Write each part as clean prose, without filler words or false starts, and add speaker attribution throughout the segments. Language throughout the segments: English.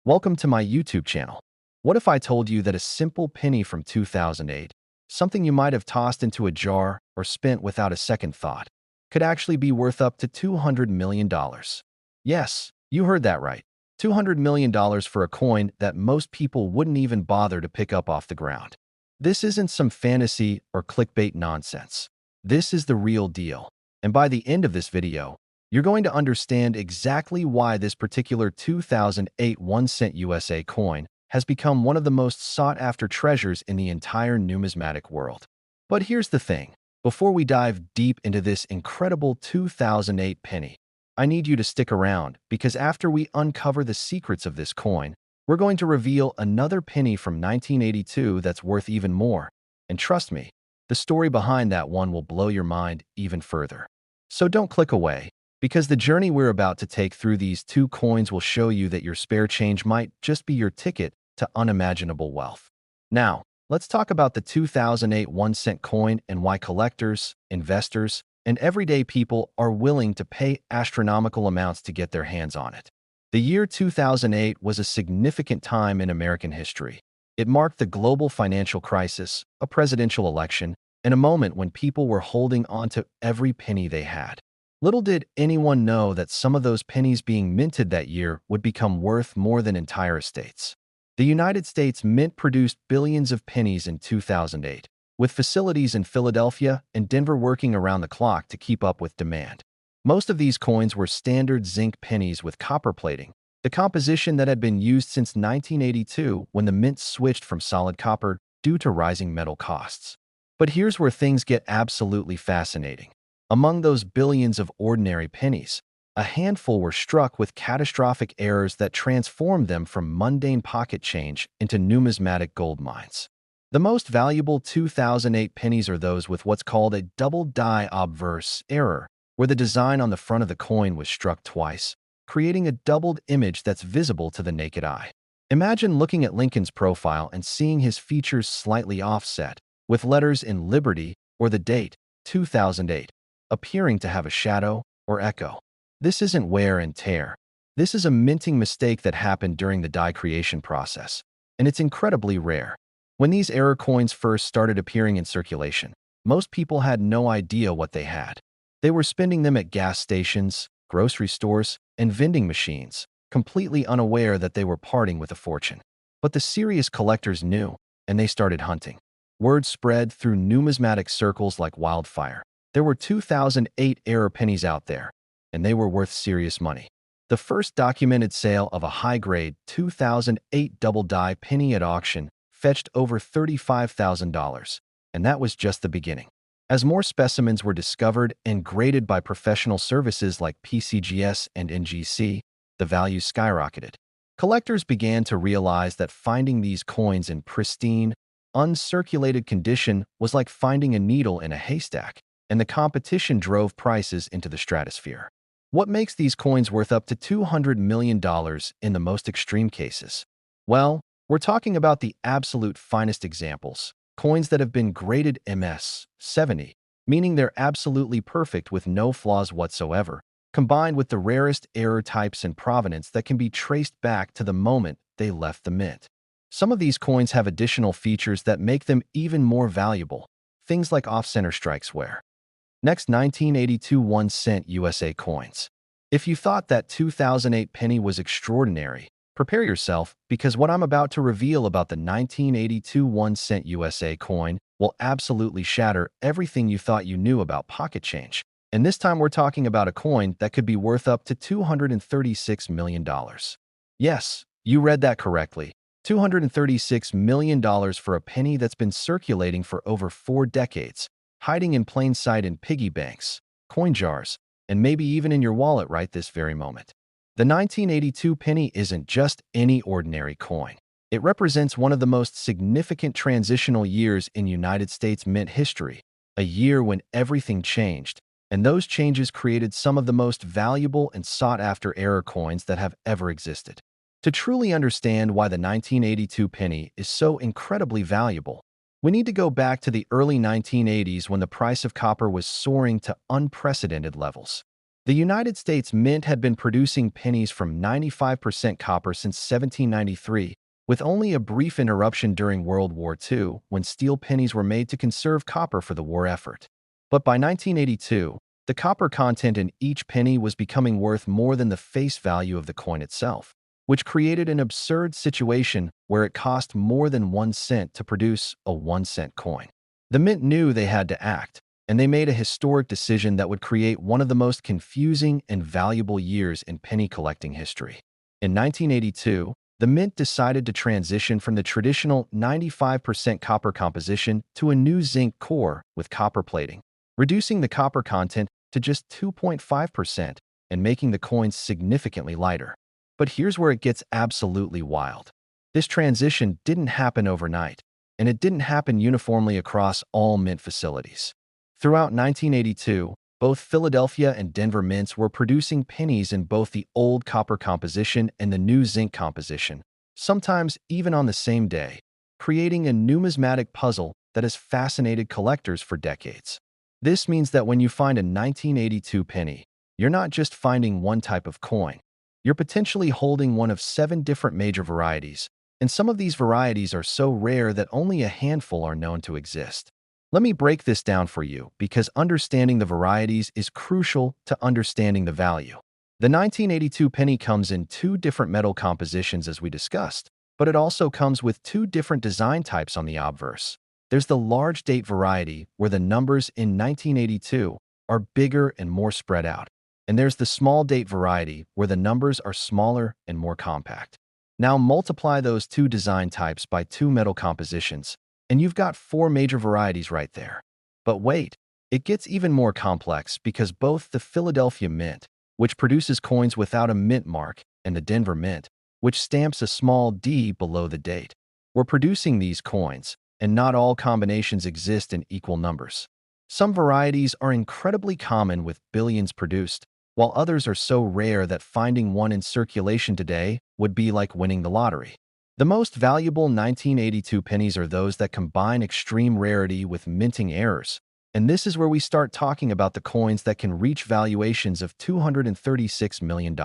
Speaker 1: Welcome to my YouTube channel. What if I told you that a simple penny from 2008, something you might have tossed into a jar or spent without a second thought, could actually be worth up to $200 million? Yes, you heard that right. $200 million for a coin that most people wouldn't even bother to pick up off the ground. This isn't some fantasy or clickbait nonsense. This is the real deal. And by the end of this video, you're going to understand exactly why this particular 2008 1-cent USA coin has become one of the most sought-after treasures in the entire numismatic world. But here's the thing. Before we dive deep into this incredible 2008 penny, I need you to stick around because after we uncover the secrets of this coin, we're going to reveal another penny from 1982 that's worth even more. And trust me, the story behind that one will blow your mind even further. So don't click away, because the journey we're about to take through these two coins will show you that your spare change might just be your ticket to unimaginable wealth. Now, let's talk about the 2008 1-cent coin and why collectors, investors, and everyday people are willing to pay astronomical amounts to get their hands on it. The year 2008 was a significant time in American history. It marked the global financial crisis, a presidential election, and a moment when people were holding on to every penny they had. Little did anyone know that some of those pennies being minted that year would become worth more than entire estates. The United States Mint produced billions of pennies in 2008, with facilities in Philadelphia and Denver working around the clock to keep up with demand. Most of these coins were standard zinc pennies with copper plating, the composition that had been used since 1982 when the mint switched from solid copper due to rising metal costs. But here's where things get absolutely fascinating. Among those billions of ordinary pennies, a handful were struck with catastrophic errors that transformed them from mundane pocket change into numismatic gold mines. The most valuable 2008 pennies are those with what's called a double die obverse error, where the design on the front of the coin was struck twice, creating a doubled image that's visible to the naked eye. Imagine looking at Lincoln's profile and seeing his features slightly offset, with letters in Liberty or the date, 2008. Appearing to have a shadow or echo. This isn't wear and tear. This is a minting mistake that happened during the die creation process, and it's incredibly rare. When these error coins first started appearing in circulation, most people had no idea what they had. They were spending them at gas stations, grocery stores, and vending machines, completely unaware that they were parting with a fortune. But the serious collectors knew, and they started hunting. Word spread through numismatic circles like wildfire. There were 2008 error pennies out there, and they were worth serious money. The first documented sale of a high-grade 2008 double-die penny at auction fetched over $35,000, and that was just the beginning. As more specimens were discovered and graded by professional services like PCGS and NGC, the value skyrocketed. Collectors began to realize that finding these coins in pristine, uncirculated condition was like finding a needle in a haystack, and the competition drove prices into the stratosphere. What makes these coins worth up to $200 million in the most extreme cases? Well, we're talking about the absolute finest examples, coins that have been graded MS 70, meaning they're absolutely perfect with no flaws whatsoever, combined with the rarest error types and provenance that can be traced back to the moment they left the mint. Some of these coins have additional features that make them even more valuable, things like off-center strikes wear. Next, 1982 1-cent USA coins. If you thought that 2008 penny was extraordinary, prepare yourself because what I'm about to reveal about the 1982 1-cent USA coin will absolutely shatter everything you thought you knew about pocket change. And this time we're talking about a coin that could be worth up to $236 million. Yes, you read that correctly. $236 million for a penny that's been circulating for over 4 decades. Hiding in plain sight in piggy banks, coin jars, and maybe even in your wallet right this very moment. The 1982 penny isn't just any ordinary coin. It represents one of the most significant transitional years in United States mint history, a year when everything changed, and those changes created some of the most valuable and sought-after error coins that have ever existed. To truly understand why the 1982 penny is so incredibly valuable, we need to go back to the early 1980s when the price of copper was soaring to unprecedented levels. The United States Mint had been producing pennies from 95% copper since 1793, with only a brief interruption during World War II when steel pennies were made to conserve copper for the war effort. But by 1982, the copper content in each penny was becoming worth more than the face value of the coin itself, which created an absurd situation where it cost more than 1 cent to produce a 1-cent coin. The Mint knew they had to act, and they made a historic decision that would create one of the most confusing and valuable years in penny collecting history. In 1982, the Mint decided to transition from the traditional 95% copper composition to a new zinc core with copper plating, reducing the copper content to just 2.5% and making the coins significantly lighter. But here's where it gets absolutely wild. This transition didn't happen overnight, and it didn't happen uniformly across all Mint facilities. Throughout 1982, both Philadelphia and Denver mints were producing pennies in both the old copper composition and the new zinc composition, sometimes even on the same day, creating a numismatic puzzle that has fascinated collectors for decades. This means that when you find a 1982 penny, you're not just finding one type of coin. You're potentially holding one of 7 different major varieties, and some of these varieties are so rare that only a handful are known to exist. Let me break this down for you because understanding the varieties is crucial to understanding the value. The 1982 penny comes in 2 different metal compositions as we discussed, but it also comes with 2 different design types on the obverse. There's the large date variety where the numbers in 1982 are bigger and more spread out, and there's the small date variety where the numbers are smaller and more compact. Now multiply those 2 design types by 2 metal compositions, and you've got 4 major varieties right there. But wait, it gets even more complex because both the Philadelphia Mint, which produces coins without a mint mark, and the Denver Mint, which stamps a small D below the date, were producing these coins, and not all combinations exist in equal numbers. Some varieties are incredibly common with billions produced, while others are so rare that finding one in circulation today would be like winning the lottery. The most valuable 1982 pennies are those that combine extreme rarity with minting errors, and this is where we start talking about the coins that can reach valuations of $236 million.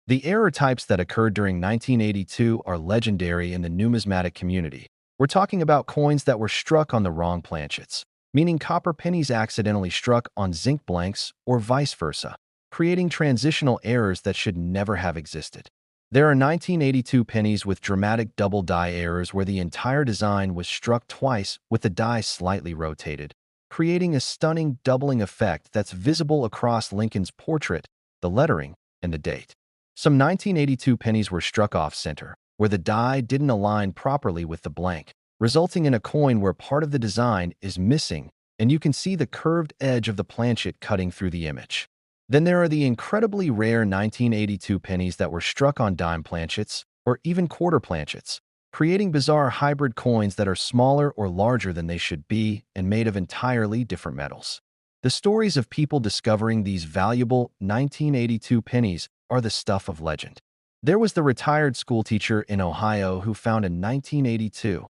Speaker 1: The error types that occurred during 1982 are legendary in the numismatic community. We're talking about coins that were struck on the wrong planchets, meaning copper pennies accidentally struck on zinc blanks or vice versa, creating transitional errors that should never have existed. There are 1982 pennies with dramatic double die errors where the entire design was struck twice with the die slightly rotated, creating a stunning doubling effect that's visible across Lincoln's portrait, the lettering, and the date. Some 1982 pennies were struck off-center, where the die didn't align properly with the blank, resulting in a coin where part of the design is missing, and you can see the curved edge of the planchet cutting through the image. Then there are the incredibly rare 1982 pennies that were struck on dime planchets or even quarter planchets, creating bizarre hybrid coins that are smaller or larger than they should be and made of entirely different metals. The stories of people discovering these valuable 1982 pennies are the stuff of legend. There was the retired schoolteacher in Ohio who found a 1982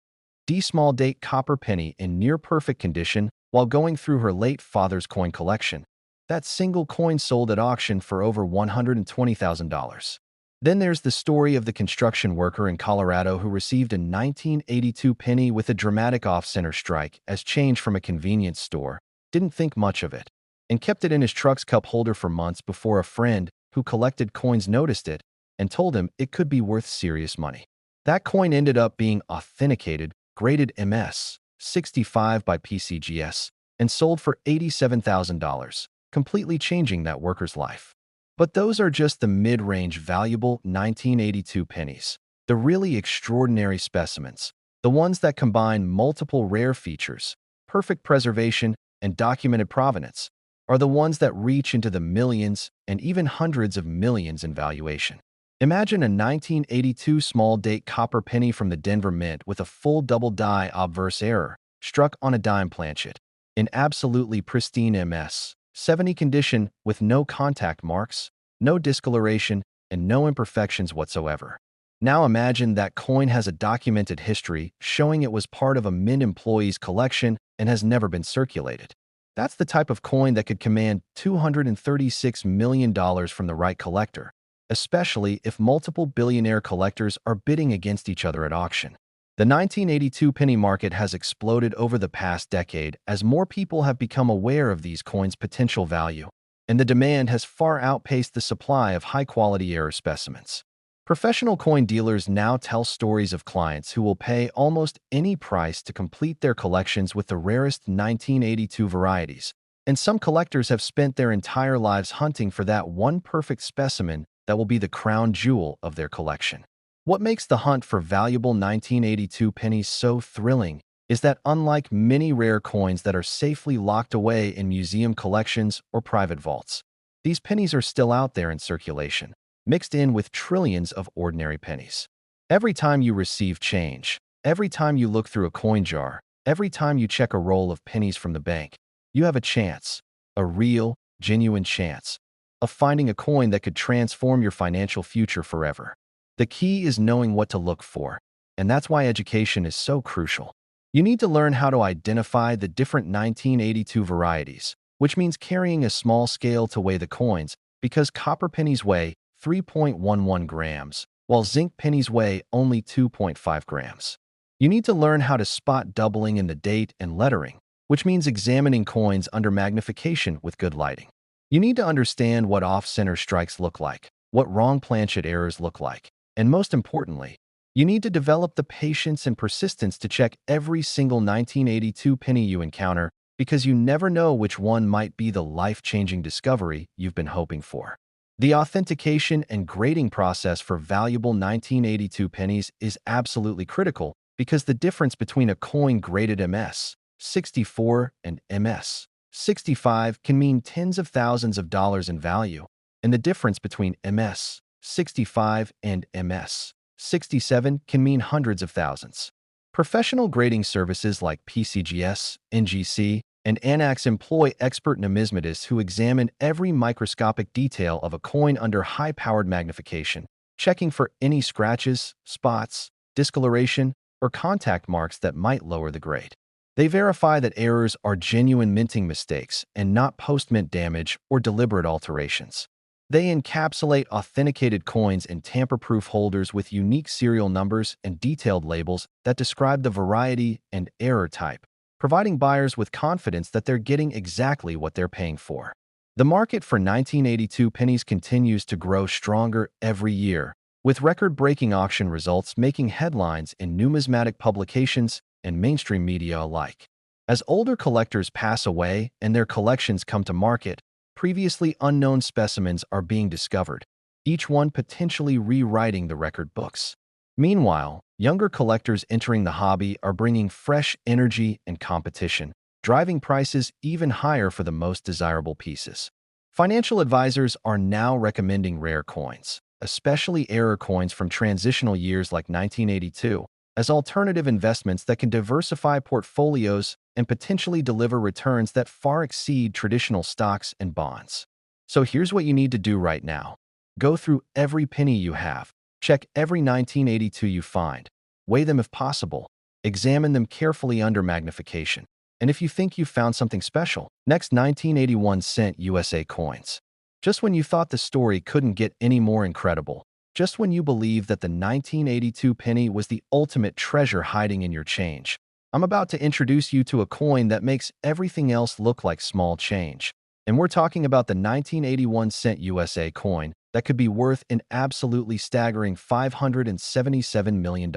Speaker 1: D small date copper penny in near-perfect condition while going through her late father's coin collection. That single coin sold at auction for over $120,000. Then there's the story of the construction worker in Colorado who received a 1982 penny with a dramatic off-center strike as change from a convenience store, didn't think much of it, and kept it in his truck's cup holder for months before a friend who collected coins noticed it and told him it could be worth serious money. That coin ended up being authenticated, graded MS 65 by PCGS, and sold for $87,000. Completely changing that worker's life. But those are just the mid-range valuable 1982 pennies. The really extraordinary specimens, the ones that combine multiple rare features, perfect preservation, and documented provenance, are the ones that reach into the millions and even hundreds of millions in valuation. Imagine a 1982 small date copper penny from the Denver Mint with a full double die obverse error, struck on a dime planchet, in absolutely pristine MS 70 condition with no contact marks, no discoloration, and no imperfections whatsoever. Now imagine that coin has a documented history showing it was part of a Mint employee's collection and has never been circulated. That's the type of coin that could command $236 million from the right collector, especially if multiple billionaire collectors are bidding against each other at auction. The 1982 penny market has exploded over the past decade as more people have become aware of these coins' potential value, and the demand has far outpaced the supply of high-quality error specimens. Professional coin dealers now tell stories of clients who will pay almost any price to complete their collections with the rarest 1982 varieties, and some collectors have spent their entire lives hunting for that one perfect specimen that will be the crown jewel of their collection. What makes the hunt for valuable 1982 pennies so thrilling is that unlike many rare coins that are safely locked away in museum collections or private vaults, these pennies are still out there in circulation, mixed in with trillions of ordinary pennies. Every time you receive change, every time you look through a coin jar, every time you check a roll of pennies from the bank, you have a chance, a real, genuine chance, of finding a coin that could transform your financial future forever. The key is knowing what to look for, and that's why education is so crucial. You need to learn how to identify the different 1982 varieties, which means carrying a small scale to weigh the coins, because copper pennies weigh 3.11 grams, while zinc pennies weigh only 2.5 grams. You need to learn how to spot doubling in the date and lettering, which means examining coins under magnification with good lighting. You need to understand what off-center strikes look like, what wrong planchet errors look like, and most importantly, you need to develop the patience and persistence to check every single 1982 penny you encounter, because you never know which one might be the life-changing discovery you've been hoping for. The authentication and grading process for valuable 1982 pennies is absolutely critical, because the difference between a coin graded MS 64 and MS 65 can mean tens of thousands of dollars in value, and the difference between MS 65 and MS 67 can mean hundreds of thousands. Professional grading services like PCGS, NGC, and ANAX employ expert numismatists who examine every microscopic detail of a coin under high-powered magnification, checking for any scratches, spots, discoloration, or contact marks that might lower the grade. They verify that errors are genuine minting mistakes and not post-mint damage or deliberate alterations. They encapsulate authenticated coins in tamper-proof holders with unique serial numbers and detailed labels that describe the variety and error type, providing buyers with confidence that they're getting exactly what they're paying for. The market for 1982 pennies continues to grow stronger every year, with record-breaking auction results making headlines in numismatic publications and mainstream media alike. As older collectors pass away and their collections come to market, previously unknown specimens are being discovered, each one potentially rewriting the record books. Meanwhile, younger collectors entering the hobby are bringing fresh energy and competition, driving prices even higher for the most desirable pieces. Financial advisors are now recommending rare coins, especially error coins from transitional years like 1982, as alternative investments that can diversify portfolios and potentially deliver returns that far exceed traditional stocks and bonds. So here's what you need to do right now. Go through every penny you have, check every 1982 you find, weigh them if possible, examine them carefully under magnification, and if you think you've found something special, next 1981 USA coins. Just when you thought the story couldn't get any more incredible, just when you believed that the 1982 penny was the ultimate treasure hiding in your change, I'm about to introduce you to a coin that makes everything else look like small change. And we're talking about the 1981 USA coin that could be worth an absolutely staggering $577 million.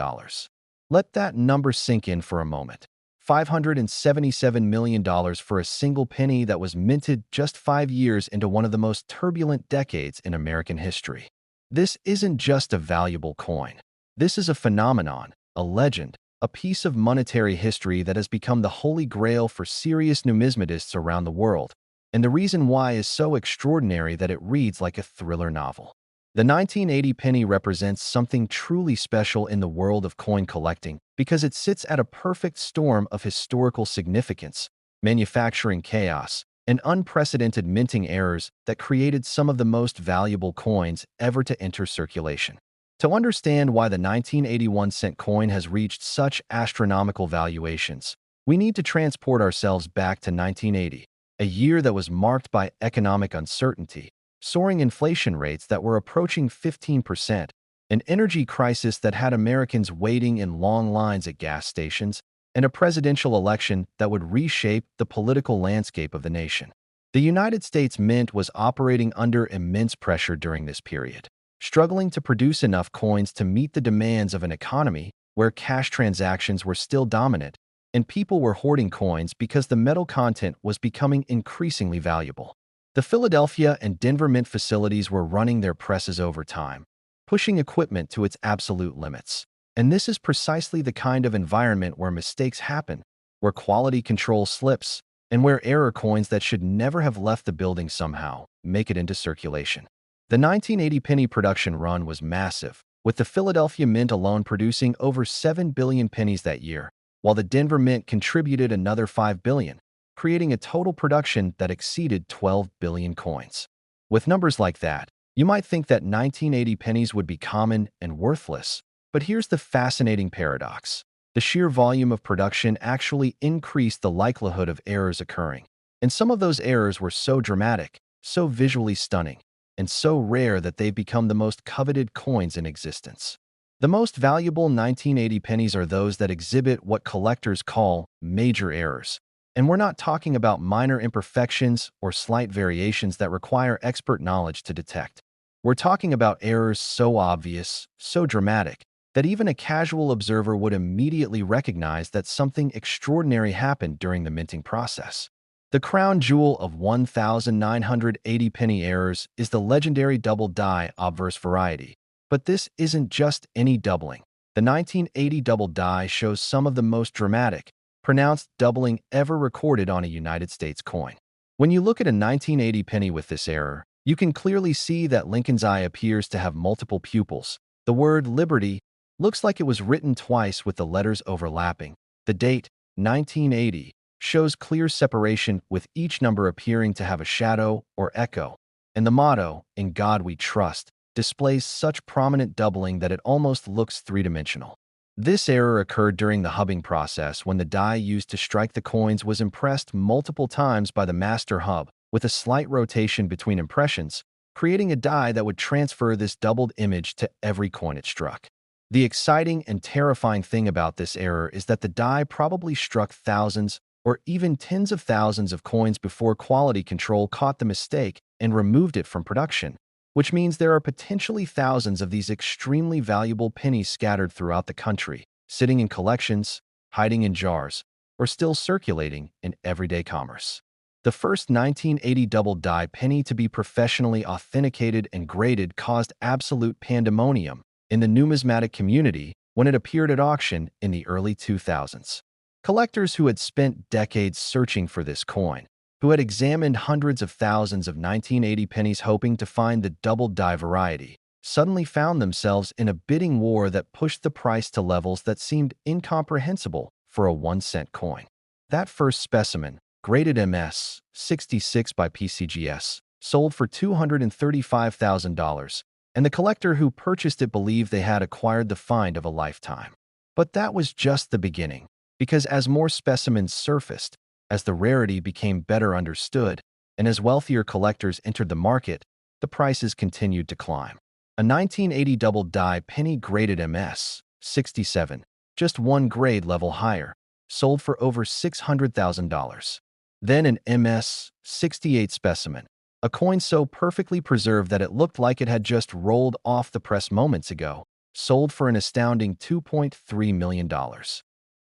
Speaker 1: Let that number sink in for a moment. $577 million for a single penny that was minted just 5 years into one of the most turbulent decades in American history. This isn't just a valuable coin. This is a phenomenon, a legend, a piece of monetary history that has become the holy grail for serious numismatists around the world, and the reason why is so extraordinary that it reads like a thriller novel. The 1980 penny represents something truly special in the world of coin collecting because it sits at a perfect storm of historical significance, manufacturing chaos, and unprecedented minting errors that created some of the most valuable coins ever to enter circulation. To understand why the 1981 coin has reached such astronomical valuations, we need to transport ourselves back to 1980, a year that was marked by economic uncertainty, soaring inflation rates that were approaching 15%, an energy crisis that had Americans waiting in long lines at gas stations, and a presidential election that would reshape the political landscape of the nation. The United States Mint was operating under immense pressure during this period, struggling to produce enough coins to meet the demands of an economy where cash transactions were still dominant, and people were hoarding coins because the metal content was becoming increasingly valuable. The Philadelphia and Denver Mint facilities were running their presses overtime, pushing equipment to its absolute limits. And this is precisely the kind of environment where mistakes happen, where quality control slips, and where error coins that should never have left the building somehow make it into circulation. The 1980 penny production run was massive, with the Philadelphia Mint alone producing over 7 billion pennies that year, while the Denver Mint contributed another 5 billion, creating a total production that exceeded 12 billion coins. With numbers like that, you might think that 1980 pennies would be common and worthless, but here's the fascinating paradox. The sheer volume of production actually increased the likelihood of errors occurring. And some of those errors were so dramatic, so visually stunning, and so rare that they've become the most coveted coins in existence. The most valuable 1980 pennies are those that exhibit what collectors call major errors. And we're not talking about minor imperfections or slight variations that require expert knowledge to detect. We're talking about errors so obvious, so dramatic, that even a casual observer would immediately recognize that something extraordinary happened during the minting process. The crown jewel of 1980 penny errors is the legendary double die obverse variety. But this isn't just any doubling. The 1980 double die shows some of the most dramatic, pronounced doubling ever recorded on a United States coin. When you look at a 1980 penny with this error, you can clearly see that Lincoln's eye appears to have multiple pupils. The word liberty looks like it was written twice with the letters overlapping. The date, 1980, shows clear separation with each number appearing to have a shadow or echo. And the motto, "In God We Trust," displays such prominent doubling that it almost looks three-dimensional. This error occurred during the hubbing process when the die used to strike the coins was impressed multiple times by the master hub, with a slight rotation between impressions, creating a die that would transfer this doubled image to every coin it struck. The exciting and terrifying thing about this error is that the die probably struck thousands or even tens of thousands of coins before quality control caught the mistake and removed it from production, which means there are potentially thousands of these extremely valuable pennies scattered throughout the country, sitting in collections, hiding in jars, or still circulating in everyday commerce. The first 1980 double die penny to be professionally authenticated and graded caused absolute pandemonium in the numismatic community when it appeared at auction in the early 2000s. Collectors who had spent decades searching for this coin, who had examined hundreds of thousands of 1980 pennies hoping to find the double die variety, suddenly found themselves in a bidding war that pushed the price to levels that seemed incomprehensible for a 1-cent coin. That first specimen, graded MS 66 by PCGS, sold for $235,000, and the collector who purchased it believed they had acquired the find of a lifetime. But that was just the beginning, because as more specimens surfaced, as the rarity became better understood, and as wealthier collectors entered the market, the prices continued to climb. A 1980 double die penny graded MS 67, just one grade level higher, sold for over $600,000. Then an MS 68 specimen, a coin so perfectly preserved that it looked like it had just rolled off the press moments ago, sold for an astounding $2.3 million.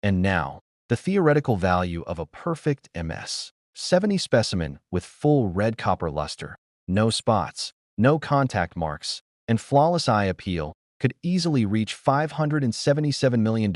Speaker 1: And now, the theoretical value of a perfect MS 70 specimen with full red copper luster, no spots, no contact marks, and flawless eye appeal could easily reach $577 million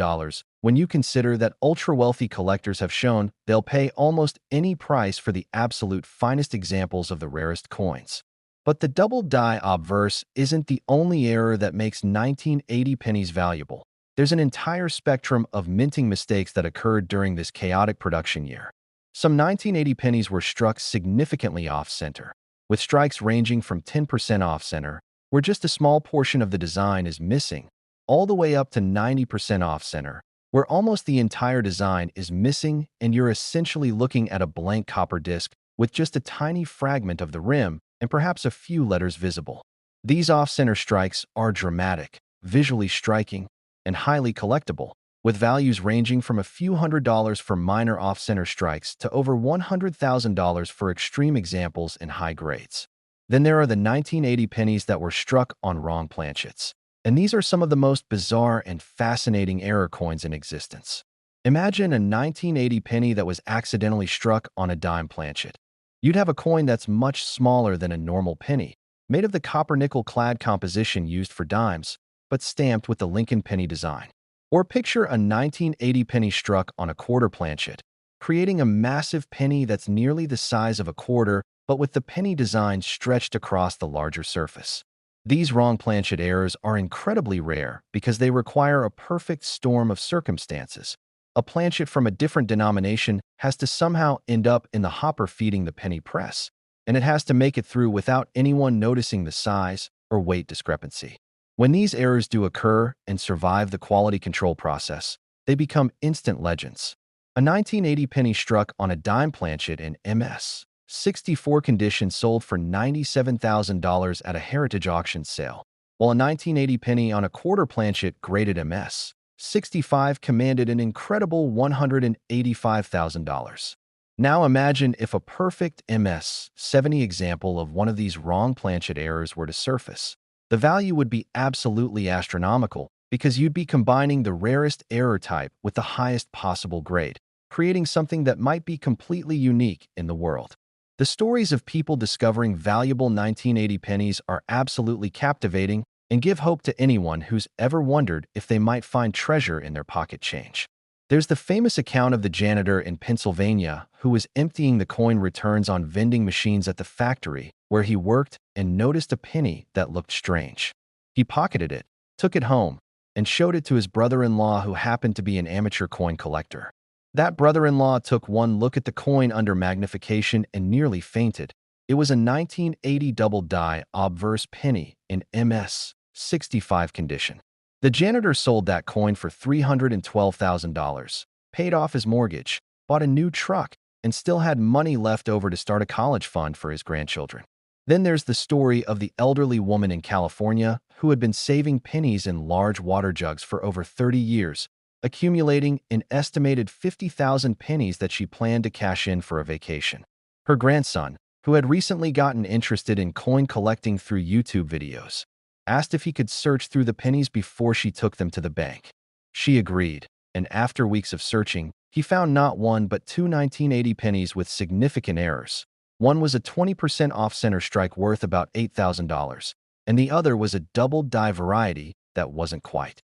Speaker 1: when you consider that ultra-wealthy collectors have shown they'll pay almost any price for the absolute finest examples of the rarest coins. But the double die obverse isn't the only error that makes 1980 pennies valuable. There's an entire spectrum of minting mistakes that occurred during this chaotic production year. Some 1980 pennies were struck significantly off-center, with strikes ranging from 10% off-center, where just a small portion of the design is missing, all the way up to 90% off-center, where almost the entire design is missing and you're essentially looking at a blank copper disc with just a tiny fragment of the rim and perhaps a few letters visible. These off-center strikes are dramatic, visually striking, and highly collectible, with values ranging from a few $100s for minor off-center strikes to over $100,000 for extreme examples in high grades. Then there are the 1980 pennies that were struck on wrong planchets. And these are some of the most bizarre and fascinating error coins in existence. Imagine a 1980 penny that was accidentally struck on a dime planchet. You'd have a coin that's much smaller than a normal penny, made of the copper-nickel clad composition used for dimes, but stamped with the Lincoln penny design. Or picture a 1980 penny struck on a quarter planchet, creating a massive penny that's nearly the size of a quarter, but with the penny design stretched across the larger surface. These wrong planchet errors are incredibly rare because they require a perfect storm of circumstances. A planchet from a different denomination has to somehow end up in the hopper feeding the penny press, and it has to make it through without anyone noticing the size or weight discrepancy. When these errors do occur and survive the quality control process, they become instant legends. A 1980 penny struck on a dime planchet in MS. 64 condition sold for $97,000 at a heritage auction sale, while a 1980 penny on a quarter planchet graded MS. 65 commanded an incredible $185,000. Now imagine if a perfect MS 70 example of one of these wrong planchet errors were to surface. The value would be absolutely astronomical because you'd be combining the rarest error type with the highest possible grade, creating something that might be completely unique in the world. The stories of people discovering valuable 1980 pennies are absolutely captivating and give hope to anyone who's ever wondered if they might find treasure in their pocket change. There's the famous account of the janitor in Pennsylvania who was emptying the coin returns on vending machines at the factory where he worked and noticed a penny that looked strange. He pocketed it, took it home, and showed it to his brother-in-law who happened to be an amateur coin collector. That brother-in-law took one look at the coin under magnification and nearly fainted. It was a 1980 double-die obverse penny in MS 65 condition. The janitor sold that coin for $312,000, paid off his mortgage, bought a new truck, and still had money left over to start a college fund for his grandchildren. Then there's the story of the elderly woman in California who had been saving pennies in large water jugs for over 30 years, accumulating an estimated 50,000 pennies that she planned to cash in for a vacation. Her grandson, who had recently gotten interested in coin collecting through YouTube videos, asked if he could search through the pennies before she took them to the bank. She agreed, and after weeks of searching, he found not one but two 1980 pennies with significant errors. One was a 20% off-center strike worth about $8,000, and the other was a double-die variety that wasn't quite.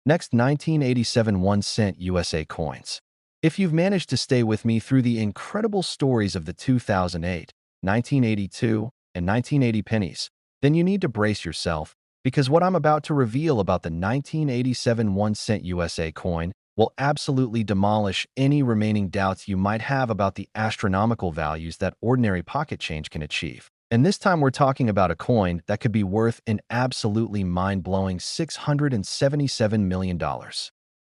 Speaker 1: Next, 1987 1-cent USA coins. If you've managed to stay with me through the incredible stories of the 2008, 1982, and 1980 pennies, then you need to brace yourself, because what I'm about to reveal about the 1987 1-cent USA coin will absolutely demolish any remaining doubts you might have about the astronomical values that ordinary pocket change can achieve. And this time we're talking about a coin that could be worth an absolutely mind-blowing $677 million.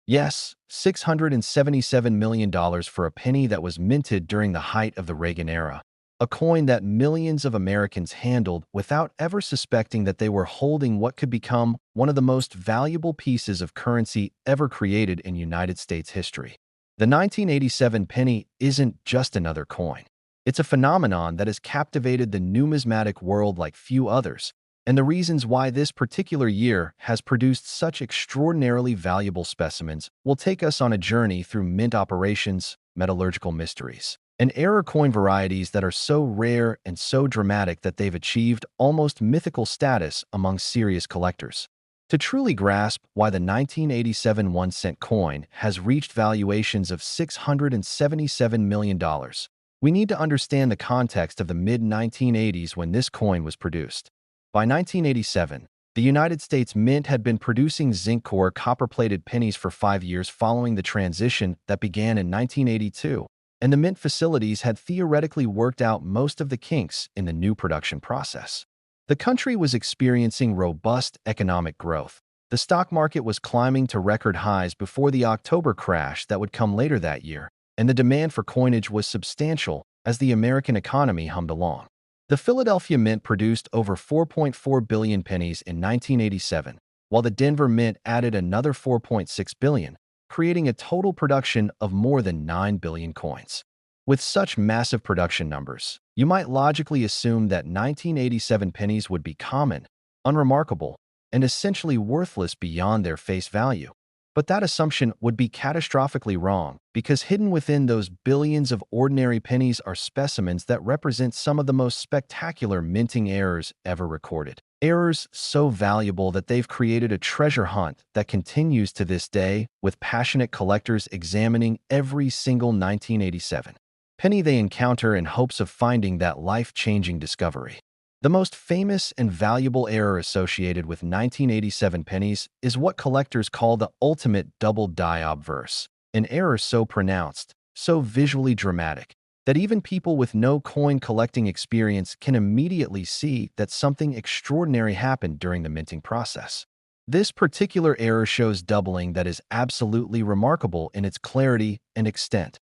Speaker 1: Yes, $677 million for a penny that was minted during the height of the Reagan era. A coin that millions of Americans handled without ever suspecting that they were holding what could become one of the most valuable pieces of currency ever created in United States history. The 1987 penny isn't just another coin. It's a phenomenon that has captivated the numismatic world like few others, and the reasons why this particular year has produced such extraordinarily valuable specimens will take us on a journey through mint operations, metallurgical mysteries, and error coin varieties that are so rare and so dramatic that they've achieved almost mythical status among serious collectors. To truly grasp why the 1987 1-cent coin has reached valuations of $677 million, we need to understand the context of the mid-1980s when this coin was produced. By 1987, the United States Mint had been producing zinc-core copper-plated pennies for 5 years following the transition that began in 1982, and the mint facilities had theoretically worked out most of the kinks in the new production process. The country was experiencing robust economic growth. The stock market was climbing to record highs before the October crash that would come later that year, and the demand for coinage was substantial as the American economy hummed along. The Philadelphia Mint produced over 4.4 billion pennies in 1987, while the Denver Mint added another 4.6 billion, creating a total production of more than 9 billion coins. With such massive production numbers, you might logically assume that 1987 pennies would be common, unremarkable, and essentially worthless beyond their face value. But that assumption would be catastrophically wrong, because hidden within those billions of ordinary pennies are specimens that represent some of the most spectacular minting errors ever recorded. Errors so valuable that they've created a treasure hunt that continues to this day, with passionate collectors examining every single 1987 penny they encounter in hopes of finding that life-changing discovery. The most famous and valuable error associated with 1987 pennies is what collectors call the ultimate double die obverse, an error so pronounced, so visually dramatic, that even people with no coin collecting experience can immediately see that something extraordinary happened during the minting process. This particular error shows doubling that is absolutely remarkable in its clarity and extent.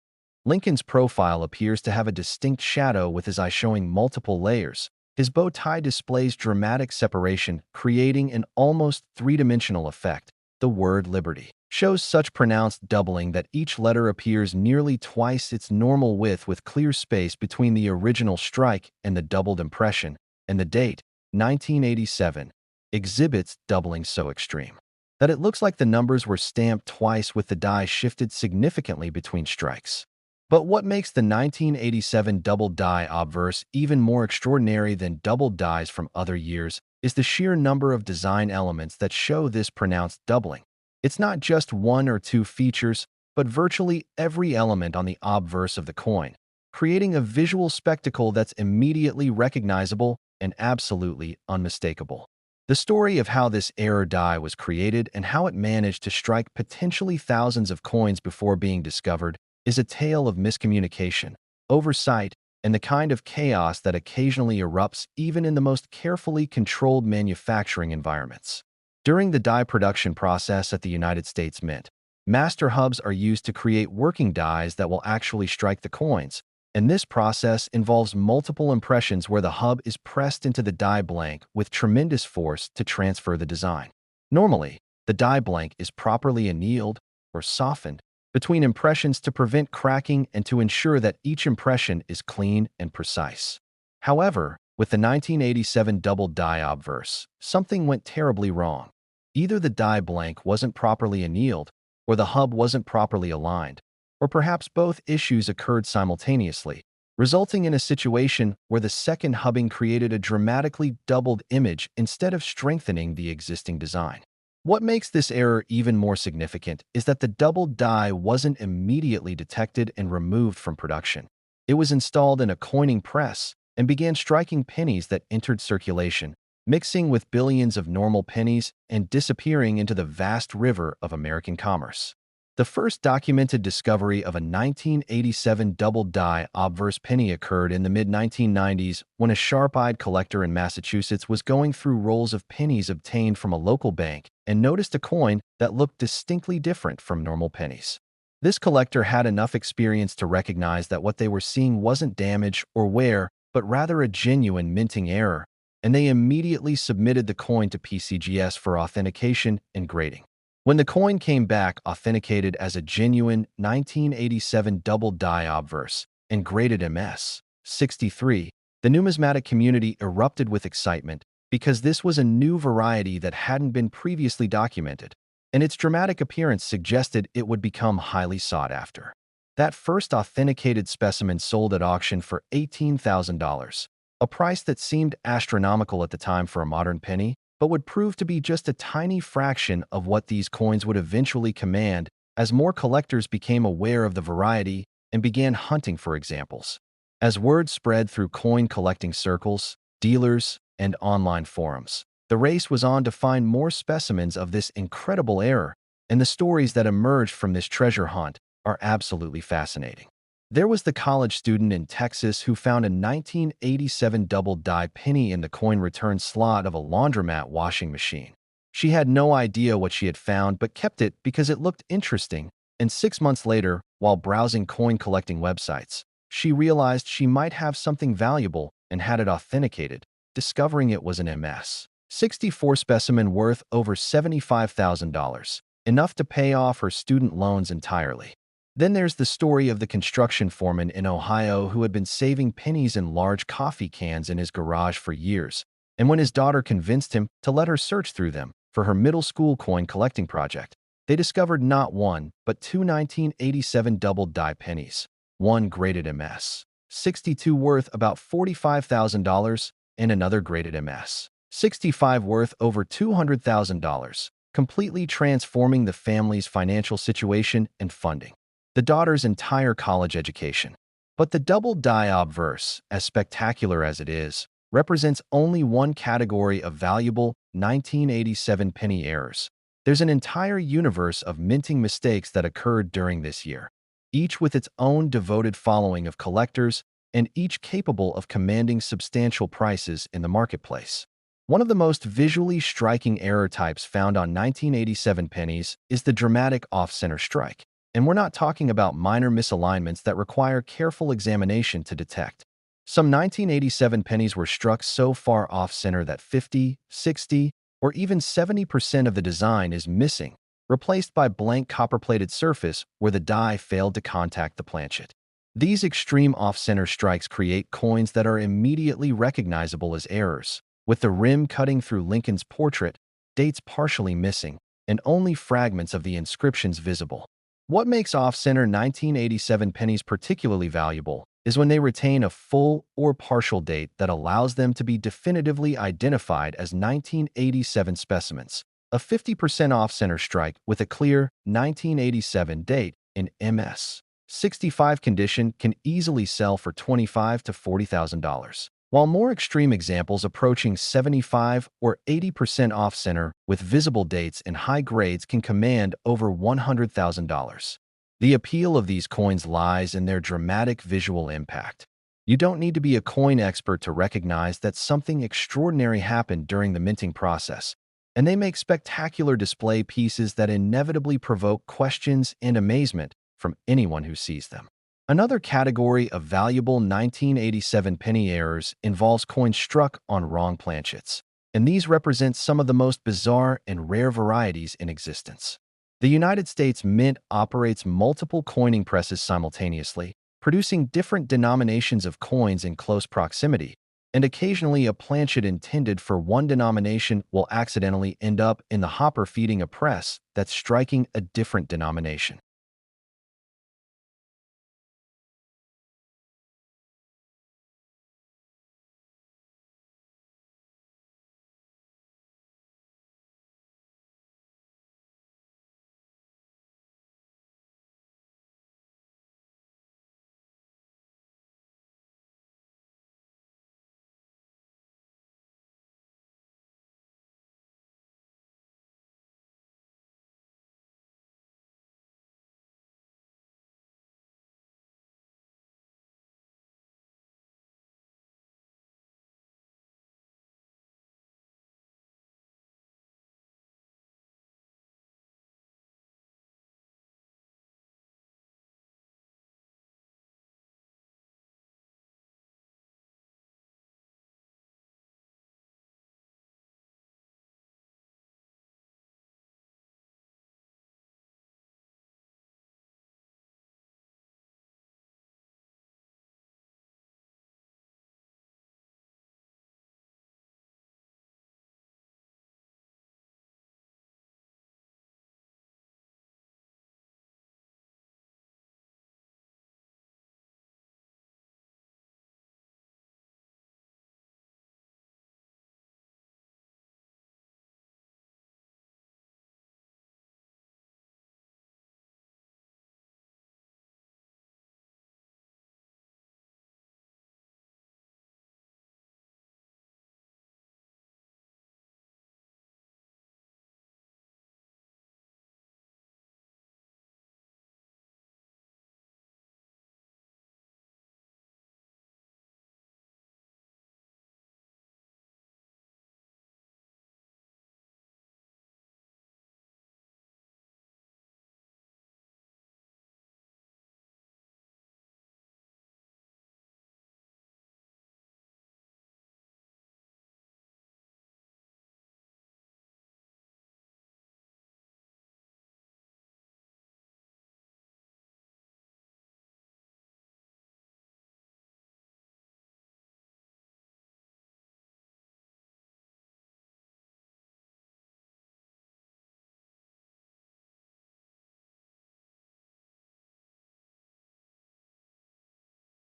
Speaker 1: Lincoln's profile appears to have a distinct shadow with his eye showing multiple layers. His bow tie displays dramatic separation, creating an almost three-dimensional effect. The word Liberty shows such pronounced doubling that each letter appears nearly twice its normal width with clear space between the original strike and the doubled impression, and the date, 1987, exhibits doubling so extreme that it looks like the numbers were stamped twice with the die shifted significantly between strikes. But what makes the 1987 double die obverse even more extraordinary than double dies from other years is the sheer number of design elements that show this pronounced doubling. It's not just one or two features, but virtually every element on the obverse of the coin, creating a visual spectacle that's immediately recognizable and absolutely unmistakable. The story of how this error die was created and how it managed to strike potentially thousands of coins before being discovered is a tale of miscommunication, oversight, and the kind of chaos that occasionally erupts even in the most carefully controlled manufacturing environments. During the die production process at the United States Mint, master hubs are used to create working dies that will actually strike the coins, and this process involves multiple impressions where the hub is pressed into the die blank with tremendous force to transfer the design. Normally, the die blank is properly annealed or softened between impressions to prevent cracking and to ensure that each impression is clean and precise. However, with the 1987 double die obverse, something went terribly wrong. Either the die blank wasn't properly annealed, or the hub wasn't properly aligned, or perhaps both issues occurred simultaneously, resulting in a situation where the second hubbing created a dramatically doubled image instead of strengthening the existing design. What makes this error even more significant is that the double die wasn't immediately detected and removed from production. It was installed in a coining press and began striking pennies that entered circulation, mixing with billions of normal pennies and disappearing into the vast river of American commerce. The first documented discovery of a 1987 double die obverse penny occurred in the mid-1990s when a sharp-eyed collector in Massachusetts was going through rolls of pennies obtained from a local bank and noticed a coin that looked distinctly different from normal pennies. This collector had enough experience to recognize that what they were seeing wasn't damage or wear, but rather a genuine minting error, and they immediately submitted the coin to PCGS for authentication and grading. When the coin came back authenticated as a genuine 1987 double die obverse and graded MS 63, the numismatic community erupted with excitement because this was a new variety that hadn't been previously documented, and its dramatic appearance suggested it would become highly sought after. That first authenticated specimen sold at auction for $18,000, a price that seemed astronomical at the time for a modern penny, but would prove to be just a tiny fraction of what these coins would eventually command as more collectors became aware of the variety and began hunting for examples. As word spread through coin collecting circles, dealers, and online forums, the race was on to find more specimens of this incredible error, and the stories that emerged from this treasure hunt are absolutely fascinating. There was the college student in Texas who found a 1987 double die penny in the coin return slot of a laundromat washing machine. She had no idea what she had found but kept it because it looked interesting, and 6 months later, while browsing coin collecting websites, she realized she might have something valuable and had it authenticated, discovering it was an MS-64 specimen worth over $75,000, enough to pay off her student loans entirely. Then there's the story of the construction foreman in Ohio who had been saving pennies in large coffee cans in his garage for years, and when his daughter convinced him to let her search through them for her middle school coin collecting project, they discovered not one, but two 1987 double-die pennies, one graded MS-62 worth about $45,000 and another graded MS-65 worth over $200,000, completely transforming the family's financial situation and funding the daughter's entire college education. But the double-die obverse, as spectacular as it is, represents only one category of valuable 1987 penny errors. There's an entire universe of minting mistakes that occurred during this year, each with its own devoted following of collectors and each capable of commanding substantial prices in the marketplace. One of the most visually striking error types found on 1987 pennies is the dramatic off-center strike. And we're not talking about minor misalignments that require careful examination to detect. Some 1987 pennies were struck so far off-center that 50, 60, or even 70% of the design is missing, replaced by blank copper-plated surface where the die failed to contact the planchet. These extreme off-center strikes create coins that are immediately recognizable as errors, with the rim cutting through Lincoln's portrait, dates partially missing, and only fragments of the inscriptions visible. What makes off-center 1987 pennies particularly valuable is when they retain a full or partial date that allows them to be definitively identified as 1987 specimens. A 50% off-center strike with a clear 1987 date in MS-65 condition can easily sell for $25,000 to $40,000. While more extreme examples approaching 75 or 80% off-center with visible dates in high grades can command over $100,000. The appeal of these coins lies in their dramatic visual impact. You don't need to be a coin expert to recognize that something extraordinary happened during the minting process, and they make spectacular display pieces that inevitably provoke questions and amazement from anyone who sees them. Another category of valuable 1987 penny errors involves coins struck on wrong planchets, and these represent some of the most bizarre and rare varieties in existence. The United States Mint operates multiple coining presses simultaneously, producing different denominations of coins in close proximity, and occasionally a planchet intended for one denomination will accidentally end up in the hopper feeding a press that's striking a different denomination.